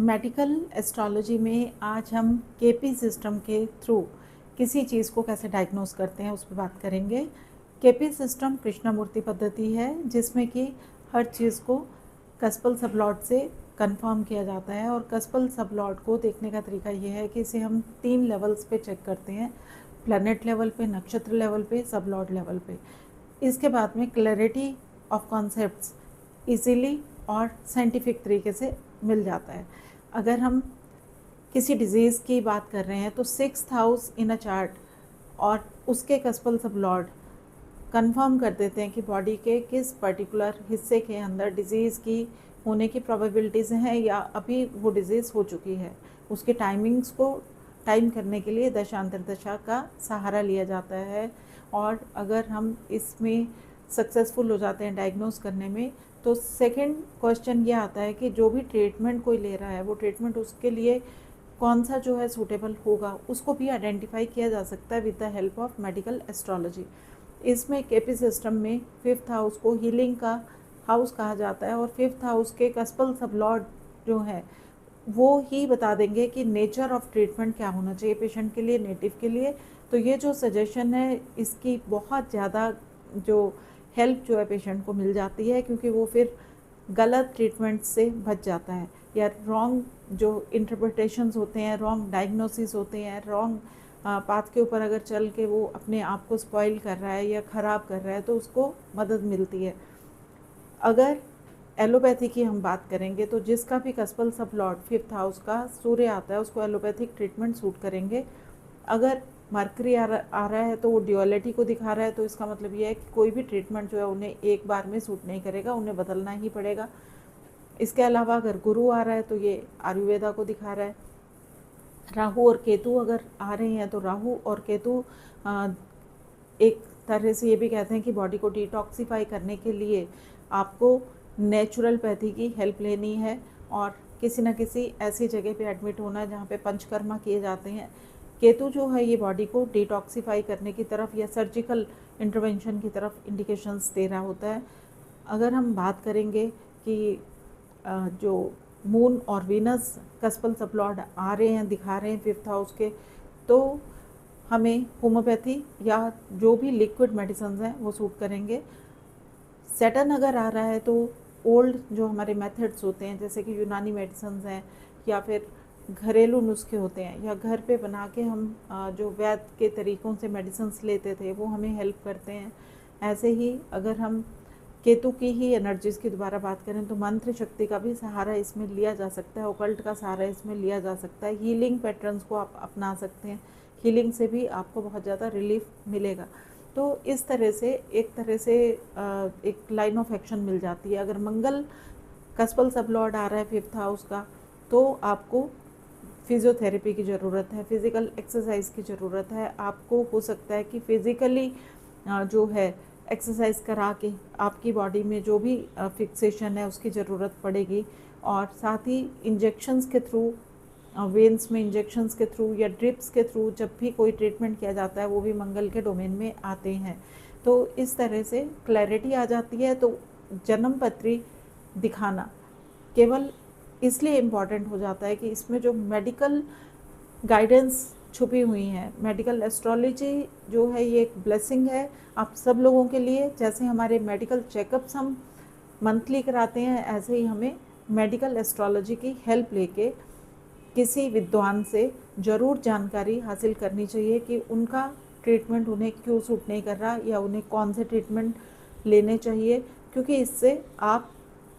Medical astrology में आज हम केपी सिस्टम के थ्रू किसी चीज़ को कैसे डायग्नोस करते हैं उस पर बात करेंगे। केपी सिस्टम कृष्णमूर्ति पद्धति है जिसमें कि हर चीज़ को कस्पल सबलॉट से कंफर्म किया जाता है और कस्पल सबलॉट को देखने का तरीका ये है कि इसे हम 3 लेवल्स पे चेक करते हैं, प्लैनेट लेवल पे, नक्षत्र लेवल पे, सबलॉट लेवल पे। इसके बाद में क्लैरिटी ऑफ कॉन्सेप्ट्स इजीली और साइंटिफिक तरीके से मिल जाता है। अगर हम किसी डिजीज़ की बात कर रहे हैं तो 6th house in a chart और उसके कस्पल सबलॉट कंफर्म कर देते हैं कि बॉडी के किस पर्टिकुलर हिस्से के अंदर डिजीज़ की होने की प्रोबेबिलिटीज़ हैं या अभी वो डिजीज़ हो चुकी है। उसके टाइमिंग्स को टाइम करने के लिए दशांतर दशा का सहारा लिया जाता है और अगर हम इसमें सक्सेसफुल हो जाते हैं डायग्नोस करने में तो सेकंड क्वेश्चन ये आता है कि जो भी ट्रीटमेंट कोई ले रहा है वो ट्रीटमेंट उसके लिए कौन सा जो है सूटेबल होगा, उसको भी आइडेंटिफाई किया जा सकता है with the help of medical astrology. इसमें केपी सिस्टम में 5th हाउस को हीलिंग का हाउस कहा जाता है और 5th हाउस के कस्पल सबलॉर्ड जो है वो ही बता देंगे कि नेचर ऑफ ट्रीटमेंट क्या होना चाहिए पेशेंट के लिए, नेटिव के लिए। तो ये जो सजेशन है इसकी बहुत ज़्यादा जो हेल्प जो है पेशेंट को मिल जाती है, क्योंकि वो फिर गलत ट्रीटमेंट से बच जाता है या रॉन्ग जो इंटरप्रिटेशंस होते हैं, रॉन्ग डायग्नोसिस होते हैं, रॉन्ग पाथ के ऊपर अगर चल के वो अपने आप को स्पॉइल कर रहा है या ख़राब कर रहा है तो उसको मदद मिलती है। अगर एलोपैथी की हम बात करेंगे तो जिसका भी कस्पल सबलॉट 5th हाउस का सूर्य आता है उसको एलोपैथिक ट्रीटमेंट सूट करेंगे। अगर मरकरी आ रहा है तो वो ड्यूअलिटी को दिखा रहा है, तो इसका मतलब ये है कि कोई भी ट्रीटमेंट जो है उन्हें एक बार में सूट नहीं करेगा, उन्हें बदलना ही पड़ेगा। इसके अलावा अगर गुरु आ रहा है तो ये आयुर्वेदा को दिखा रहा है। राहु और केतु अगर आ रहे हैं तो राहु और केतु एक तरह से ये भी कहते हैं कि बॉडी को डिटॉक्सिफाई करने के लिए आपको नेचुरलपैथी की हेल्प लेनी है और किसी न किसी ऐसी जगह पे एडमिट होना है जहाँ पे पंचकर्मा किए जाते हैं। केतु जो है ये बॉडी को डिटॉक्सिफाई करने की तरफ या सर्जिकल इंटरवेंशन की तरफ इंडिकेशंस दे रहा होता है। अगर हम बात करेंगे कि जो मून और वीनस कस्पल सबलॉर्ड आ रहे हैं, दिखा रहे हैं 5th हाउस के, तो हमें होम्योपैथी या जो भी लिक्विड मेडिसिन हैं वो सूट करेंगे। सैटर्न अगर आ रहा है तो ओल्ड जो हमारे मेथड्स होते हैं जैसे कि यूनानी मेडिसिन हैं या फिर घरेलू नुस्खे होते हैं या घर पे बना के हम जो वैद्य के तरीक़ों से मेडिसिन लेते थे वो हमें हेल्प करते हैं। ऐसे ही अगर हम केतु की ही एनर्जीज़ की दोबारा बात करें तो मंत्र शक्ति का भी सहारा इसमें लिया जा सकता है, ओकल्ट का सहारा इसमें लिया जा सकता है। हीलिंग पैटर्न्स को आप अपना सकते हैं, हीलिंग से भी आपको बहुत ज़्यादा रिलीफ मिलेगा। तो इस तरह से एक लाइन ऑफ एक्शन मिल जाती है। अगर मंगल कस्पल सबलॉर्ड आ रहा है 5th हाउस का तो आपको फिजियोथेरेपी की ज़रूरत है, फिज़िकल एक्सरसाइज की ज़रूरत है। आपको हो सकता है कि फिज़िकली जो है एक्सरसाइज करा के आपकी बॉडी में जो भी फिक्सेशन है उसकी ज़रूरत पड़ेगी और साथ ही इंजेक्शंस के थ्रू, वेन्स में इंजेक्शंस के थ्रू या ड्रिप्स के थ्रू जब भी कोई ट्रीटमेंट किया जाता है वो भी मंगल के डोमेन में आते हैं। तो इस तरह से क्लैरिटी आ जाती है। तो जन्म पत्री दिखाना केवल इसलिए इम्पॉर्टेंट हो जाता है कि इसमें जो मेडिकल गाइडेंस छुपी हुई हैं, मेडिकल एस्ट्रोलॉजी जो है ये एक ब्लेसिंग है आप सब लोगों के लिए। जैसे हमारे मेडिकल चेकअप्स हम मंथली कराते हैं ऐसे ही हमें मेडिकल एस्ट्रोलॉजी की हेल्प लेके किसी विद्वान से ज़रूर जानकारी हासिल करनी चाहिए कि उनका ट्रीटमेंट उन्हें क्यों सूट नहीं कर रहा या उन्हें कौन से ट्रीटमेंट लेने चाहिए, क्योंकि इससे आप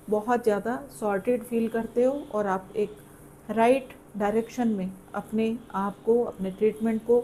बहुत ज़्यादा सॉर्टेड फील करते हो और आप एक राइट डायरेक्शन में अपने आप को, अपने ट्रीटमेंट को